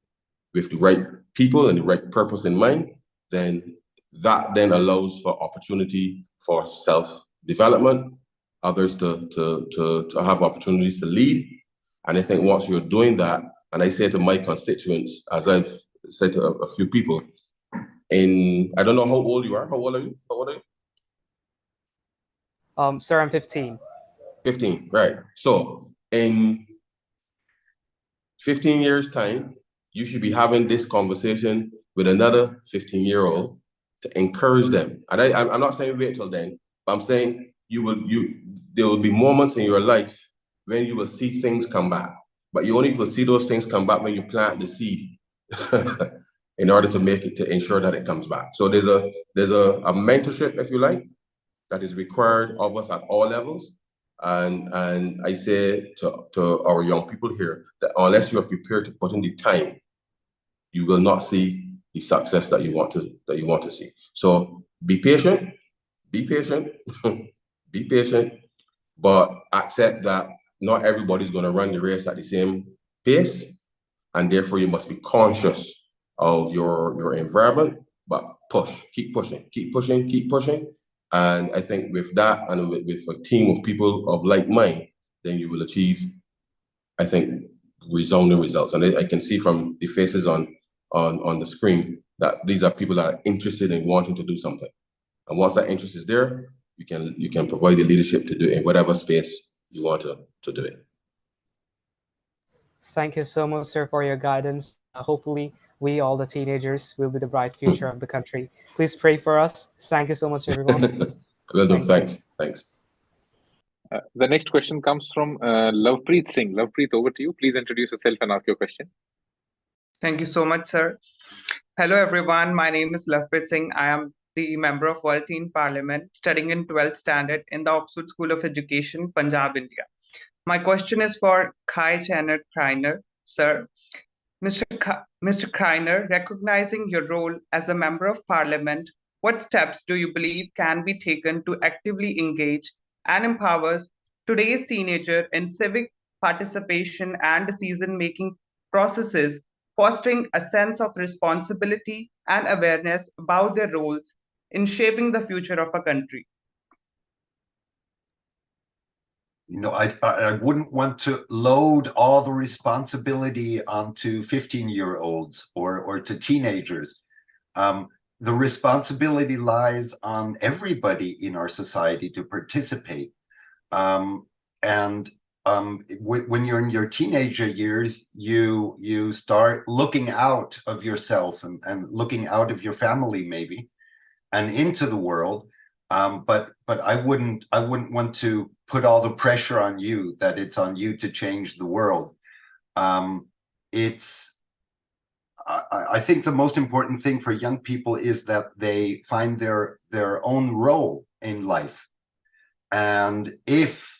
with the right people and the right purpose in mind. Then that then allows for opportunity for self-development, others to have opportunities to lead. And I think once you're doing that, and I say to my constituents, as I've said to a few people, I don't know how old you are. How old are you? Sir, I'm 15. 15, right. So in 15 years' time, you should be having this conversation with another 15-year-old to encourage them. And I'm not saying wait till then, but I'm saying there will be moments in your life when you will see things come back. But you only will see those things come back when you plant the seed in order to ensure that it comes back. So there's a mentorship, if you like, that is required of us at all levels. And I say to our young people here that unless you are prepared to put in the time, you will not see the success that you want to see. So be patient, be patient, be patient, but accept that not everybody's going to run the race at the same pace, and therefore you must be conscious of your environment, but keep pushing, keep pushing, keep pushing. And I think with that, and with a team of people of like mind, then you will achieve, I think, resounding results. And I can see from the faces on the screen that these are people that are interested in wanting to do something. And once that interest is there, you can provide the leadership to do it in whatever space you want to do it. Thank you so much, sir, for your guidance. Hopefully, we, all the teenagers, will be the bright future of the country. Please pray for us. Thank you so much, everyone. Well done. Thanks. The next question comes from Lovepreet Singh. Lovepreet, over to you. Please introduce yourself and ask your question. Thank you so much, sir. Hello, everyone. My name is Lovepreet Singh. I am the member of World Teen Parliament, studying in 12th standard in the Oxford School of Education, Punjab, India. My question is for Jan Krainer, sir. Mr. Krainer, recognizing your role as a member of Parliament, what steps do you believe can be taken to actively engage and empower today's teenager in civic participation and decision-making processes, fostering a sense of responsibility and awareness about their roles in shaping the future of a country? I wouldn't want to load all the responsibility onto 15-year-olds or to teenagers. The responsibility lies on everybody in our society to participate. When you're in your teenager years, you start looking out of yourself and looking out of your family maybe and into the world. But I wouldn't want to put all the pressure on you that it's on you to change the world. I think the most important thing for young people is that they find their own role in life, and it's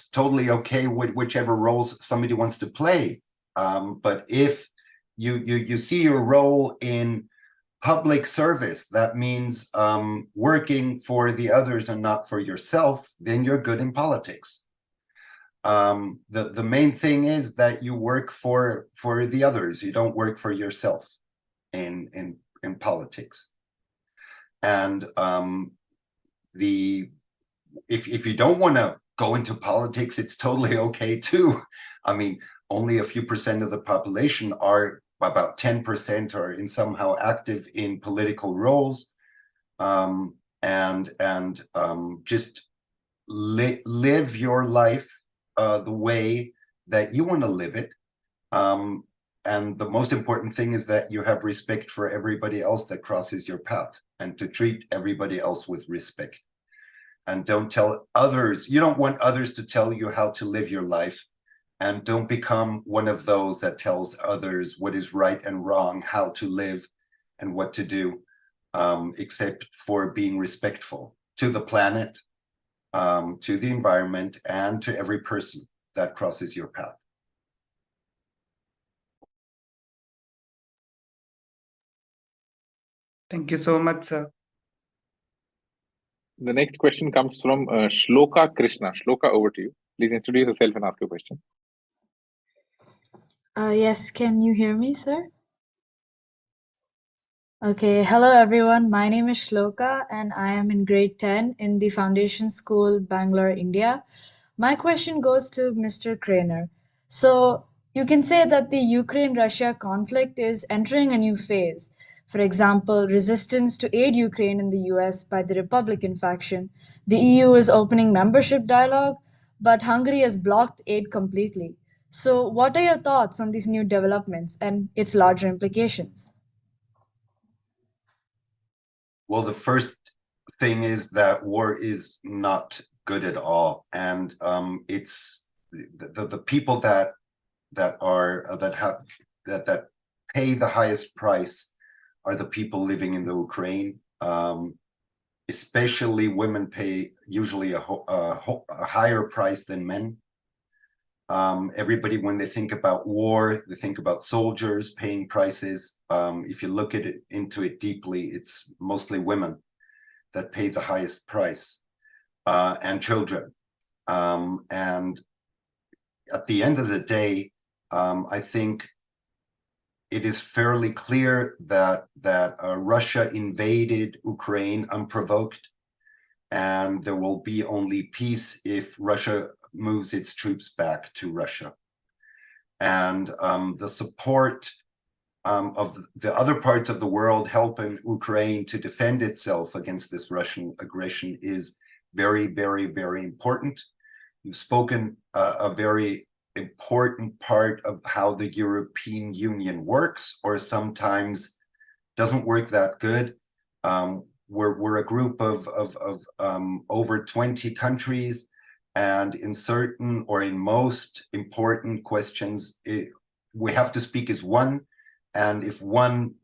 totally okay with whichever roles somebody wants to play. But if you see your role in public service, that means working for the others and not for yourself, then you're good in politics. The main thing is that you work for the others. You don't work for yourself in politics. And if you don't want to go into politics, it's totally okay too. I mean, only a few percent of the population are, about 10% are in somehow active in political roles, just live your life the way that you want to live it. And the most important thing is that you have respect for everybody else that crosses your path, and to treat everybody else with respect. And don't tell others, you don't want others to tell you how to live your life. And don't become one of those that tells others what is right and wrong, how to live and what to do, except for being respectful to the planet, to the environment, and to every person that crosses your path. Thank you so much, sir. The next question comes from Shloka Krishna. Shloka, over to you. Please introduce yourself and ask your question. Yes, can you hear me, sir? Okay, hello everyone. My name is Shloka and I am in grade 10 in the Foundation School, Bangalore, India. My question goes to Mr. Krainer. So you can say that the Ukraine-Russia conflict is entering a new phase. For example, resistance to aid Ukraine in the US by the Republican faction. The EU is opening membership dialogue, but Hungary has blocked aid completely. So what are your thoughts on these new developments and its larger implications? Well, the first thing is that war is not good at all, and it's the people that pay the highest price are the people living in the Ukraine. Especially women pay usually a higher price than men. Everybody, when they think about war, they think about soldiers paying prices. If you look at it into it deeply, it's mostly women that pay the highest price, and children. And at the end of the day, I think it is fairly clear that Russia invaded Ukraine unprovoked, and there will be only peace if Russia moves its troops back to Russia. And the support of the other parts of the world helping Ukraine to defend itself against this Russian aggression is very, very, very important. You've spoken a very important part of how the European Union works, or sometimes doesn't work that good. We're a group of over 20 countries, and in certain or in most important questions, we have to speak as one. And if one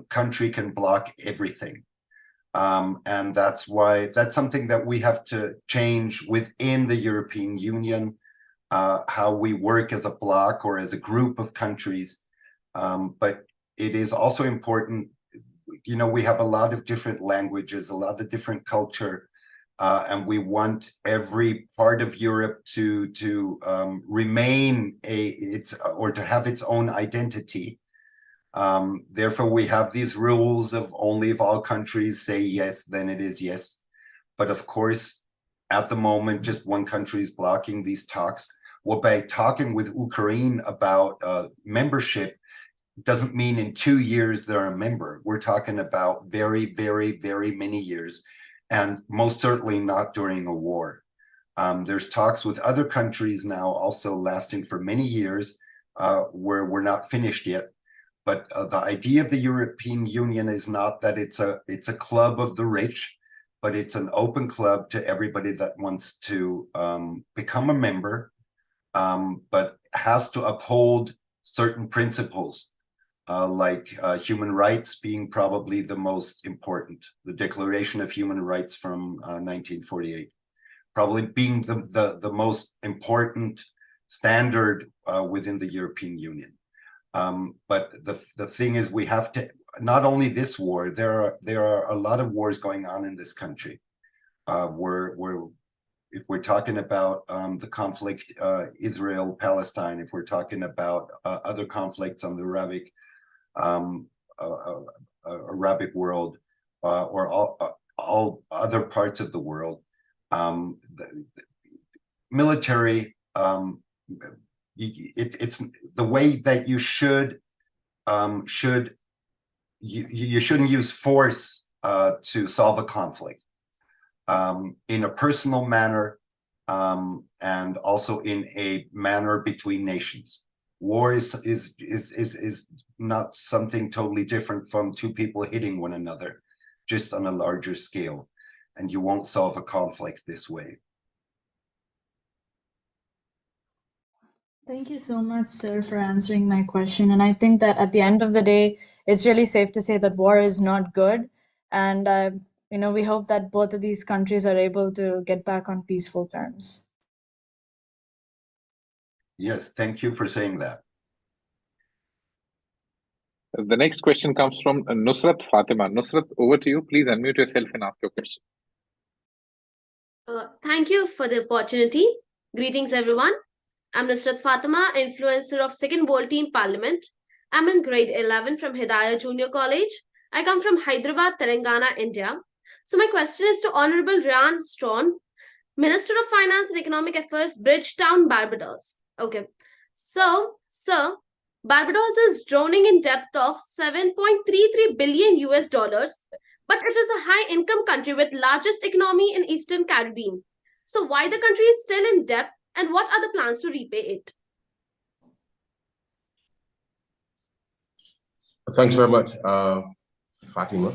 country can block everything, and that's something that we have to change within the European Union, how we work as a bloc or as a group of countries. But it is also important, you know, we have a lot of different languages, a lot of different culture, and we want every part of Europe to remain to have its own identity. Therefore, we have these rules of only if all countries say yes, then it is yes. But of course, at the moment, just one country is blocking these talks. Well, by talking with Ukraine about membership, doesn't mean in 2 years they're a member. We're talking about very, very, very many years, and most certainly not during a war. There's talks with other countries now also lasting for many years, where we're not finished yet. But the idea of the European Union is not that it's a club of the rich, but it's an open club to everybody that wants to become a member, but has to uphold certain principles. like human rights being probably the most important, the Declaration of Human Rights from 1948, probably being the most important standard within the European Union. But the thing is, we have to, not only this war, there are a lot of wars going on in this country. If we're talking about the conflict Israel-Palestine, if we're talking about other conflicts on the Arabic world, or all other parts of the world, the military, it's the way that you you shouldn't use force to solve a conflict. In a personal manner, and also in a manner between nations. War is not something totally different from two people hitting one another, just on a larger scale, and you won't solve a conflict this way. Thank you so much, sir, for answering my question. And I think that at the end of the day, it's really safe to say that war is not good. And we hope that both of these countries are able to get back on peaceful terms. Yes, thank you for saying that. The next question comes from Nusrat Fatima. Nusrat, over to you. Please unmute yourself and ask your question. Thank you for the opportunity. Greetings, everyone. I'm Nusrat Fatima, influencer of Second World Team Parliament. I'm in grade 11 from Hidayah Junior College. I come from Hyderabad, Telangana, India. So my question is to Honorable Jan Straughn, Minister of Finance and Economic Affairs, Bridgetown, Barbados. Okay. So, sir, Barbados is drowning in debt of 7.33 billion US dollars, but it is a high-income country with largest economy in Eastern Caribbean. So why the country is still in debt, and what are the plans to repay it? Thanks very much, Fatima.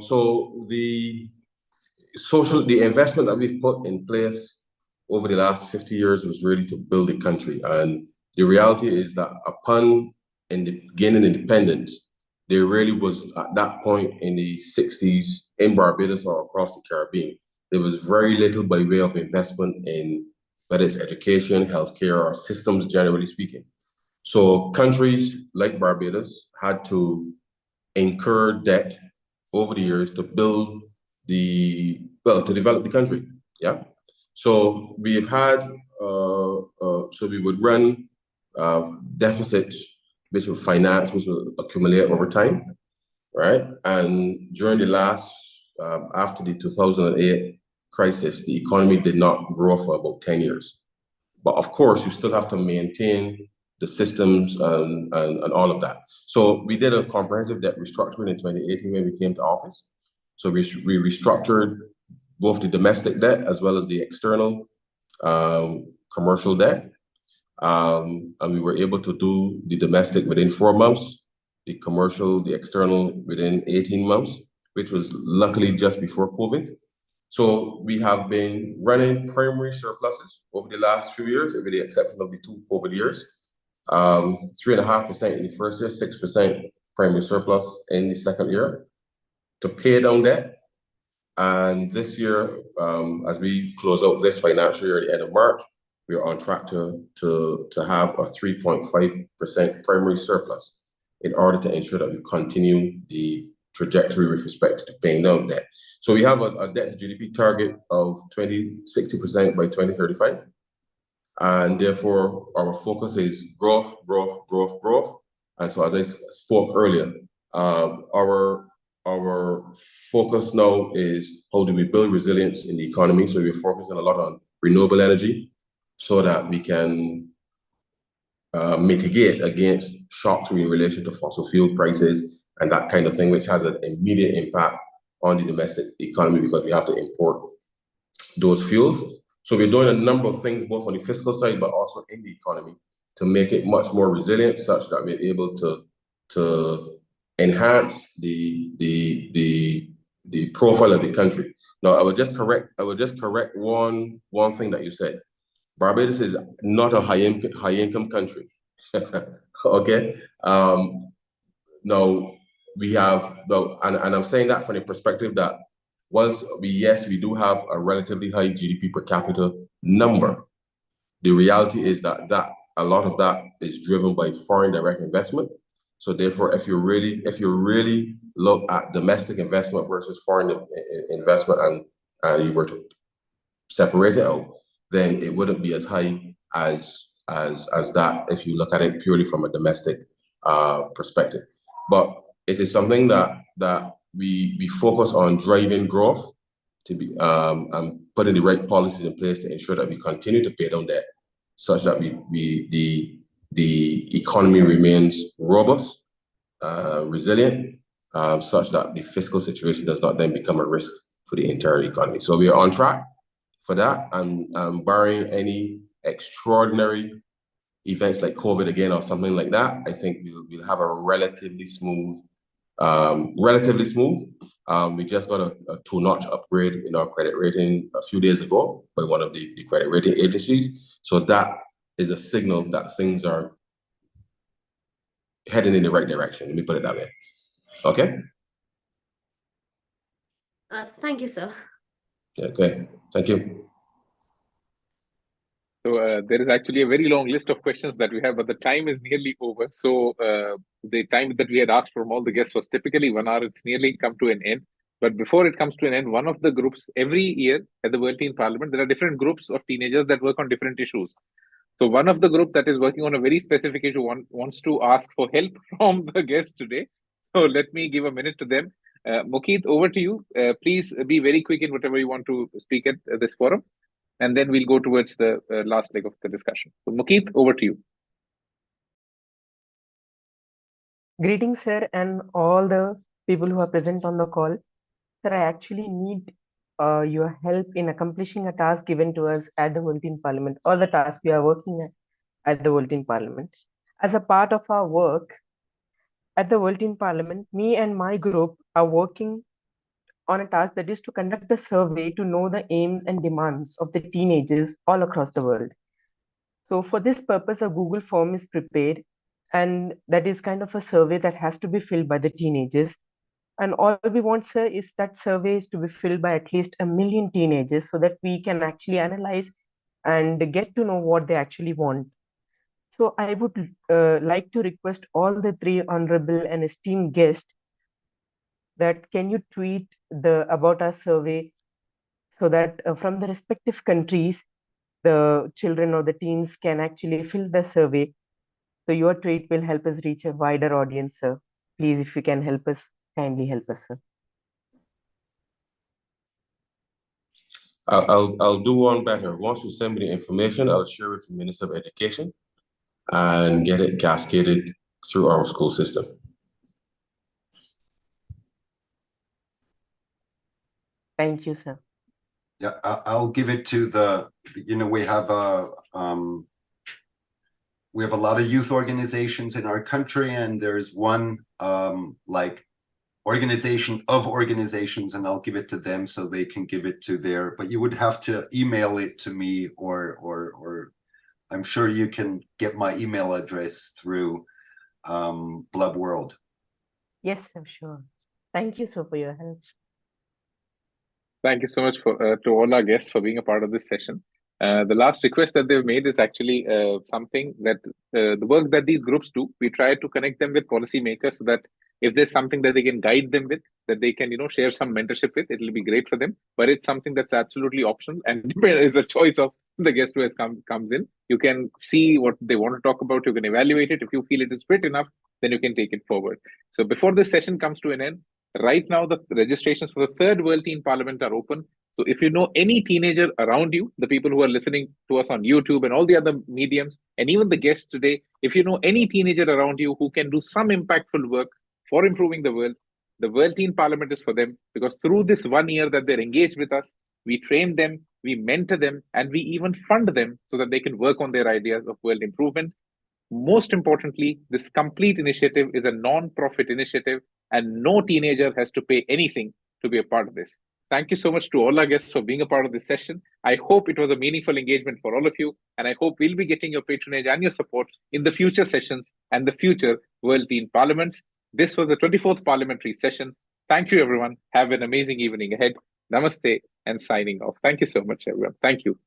So the investment that we've put in place over the last 50 years was really to build the country. And the reality is that upon gaining independence, there really was, at that point in the 60s in Barbados or across the Caribbean, there was very little by way of investment in whether it's education, healthcare, or systems, generally speaking. So countries like Barbados had to incur debt over the years to build to develop the country. Yeah. So we've had, so we would run deficits, which will accumulate over time, right? And during the last, after the 2008 crisis, the economy did not grow for about 10 years. But of course, you still have to maintain the systems and all of that. So we did a comprehensive debt restructuring in 2018 when we came to office. So we restructured both the domestic debt as well as the external commercial debt. And we were able to do the domestic within 4 months, the commercial, the external within 18 months, which was luckily just before COVID. So we have been running primary surpluses over the last few years, with the exception of the 2 COVID years. 3.5% in the first year, 6% primary surplus in the second year to pay down debt. And this year, as we close out this financial year at the end of March, we are on track to have a 3.5% primary surplus in order to ensure that we continue the trajectory with respect to paying down debt. So we have a debt to GDP target of 60% by 2035. And therefore, our focus is growth. And so as I spoke earlier, our focus now is how do we build resilience in the economy? So we're focusing a lot on renewable energy so that we can mitigate against shocks in relation to fossil fuel prices and that kind of thing, which has an immediate impact on the domestic economy because we have to import those fuels. So we're doing a number of things, both on the fiscal side, but also in the economy to make it much more resilient such that we're able to enhance the profile of the country. Now, I would just correct one thing that you said. Barbados is not a high income country. Okay. now we have, and I'm saying that from the perspective that yes, we do have a relatively high GDP per capita number. The reality is that a lot of that is driven by foreign direct investment. So therefore, if you really look at domestic investment versus foreign investment, and you were to separate it out, then it wouldn't be as high as that if you look at it purely from a domestic perspective. But it is something that we focus on driving growth to be and putting the right policies in place to ensure that we continue to pay down debt, such that the economy remains robust, resilient, such that the fiscal situation does not then become a risk for the entire economy. So we are on track for that, and barring any extraordinary events like COVID again or something like that, I think we'll have a relatively smooth. We just got a 2-notch upgrade in our credit rating a few days ago by one of the credit rating agencies. So that is a signal that things are heading in the right direction. Let me put it that way. Okay? Thank you, sir. Okay, thank you. So there is actually a very long list of questions that we have, but the time is nearly over. So the time that we had asked from all the guests was typically 1 hour. It's nearly come to an end. But before it comes to an end, one of the groups, every year at the World Teen Parliament, there are different groups of teenagers that work on different issues. So one of the group that is working on a very specific issue wants to ask for help from the guests today. So let me give a minute to them. Mukit, over to you. Please be very quick in whatever you want to speak at this forum. And then we'll go towards the last leg of the discussion. So Mukit, over to you. Greetings, sir, and all the people who are present on the call. Sir, I actually need your help in accomplishing a task given to us at the World Teen Parliament, or the task we are working at the World Teen Parliament. As a part of our work at the World Teen Parliament, me and my group are working on a task that is to conduct a survey to know the aims and demands of the teenagers all across the world. So for this purpose, a Google form is prepared, and that is kind of a survey that has to be filled by the teenagers. And all we want, sir, is that survey is to be filled by at least 1 million teenagers so that we can actually analyze and get to know what they actually want. So I would like to request all the 3 honorable and esteemed guests that can you tweet about our survey so that from the respective countries, the children or the teens can actually fill the survey. So your tweet will help us reach a wider audience, sir. Please, if you can help us, kindly help us, sir. I'll do one better. Once you send me the information, I'll share it with the Minister of Education and get it cascaded through our school system. Thank you, sir. Yeah, I'll give it to we have a lot of youth organizations in our country, and there's one like organization of organizations, and I'll give it to them so they can give it to but you would have to email it to me, or I'm sure you can get my email address through Blub World. Yes, I'm sure. Thank you, sir, for your help. Thank you so much to all our guests for being a part of this session. The last request that they've made is actually something that the work that these groups do, we try to connect them with policymakers so that if there's something that they can guide them with, that they can, share some mentorship with, it'll be great for them. But it's something that's absolutely optional and is a choice of the guest who has comes in. You can see what they want to talk about. You can evaluate it. If you feel it is fit enough, then you can take it forward. So before this session comes to an end, right now, the registrations for the 3rd World Teen Parliament are open. So if you know any teenager around you, the people who are listening to us on YouTube and all the other mediums, and even the guests today, if you know any teenager around you who can do some impactful work for improving the World Teen Parliament is for them, because through this 1 year that they're engaged with us, we train them, we mentor them, and we even fund them so that they can work on their ideas of world improvement. Most importantly, this complete initiative is a non-profit initiative, and no teenager has to pay anything to be a part of this. Thank you so much to all our guests for being a part of this session. I hope it was a meaningful engagement for all of you, and I hope we'll be getting your patronage and your support in the future sessions and the future World Teen Parliaments. This was the 24th Parliamentary session. Thank you, everyone. Have an amazing evening ahead. Namaste and signing off. Thank you so much, everyone. Thank you.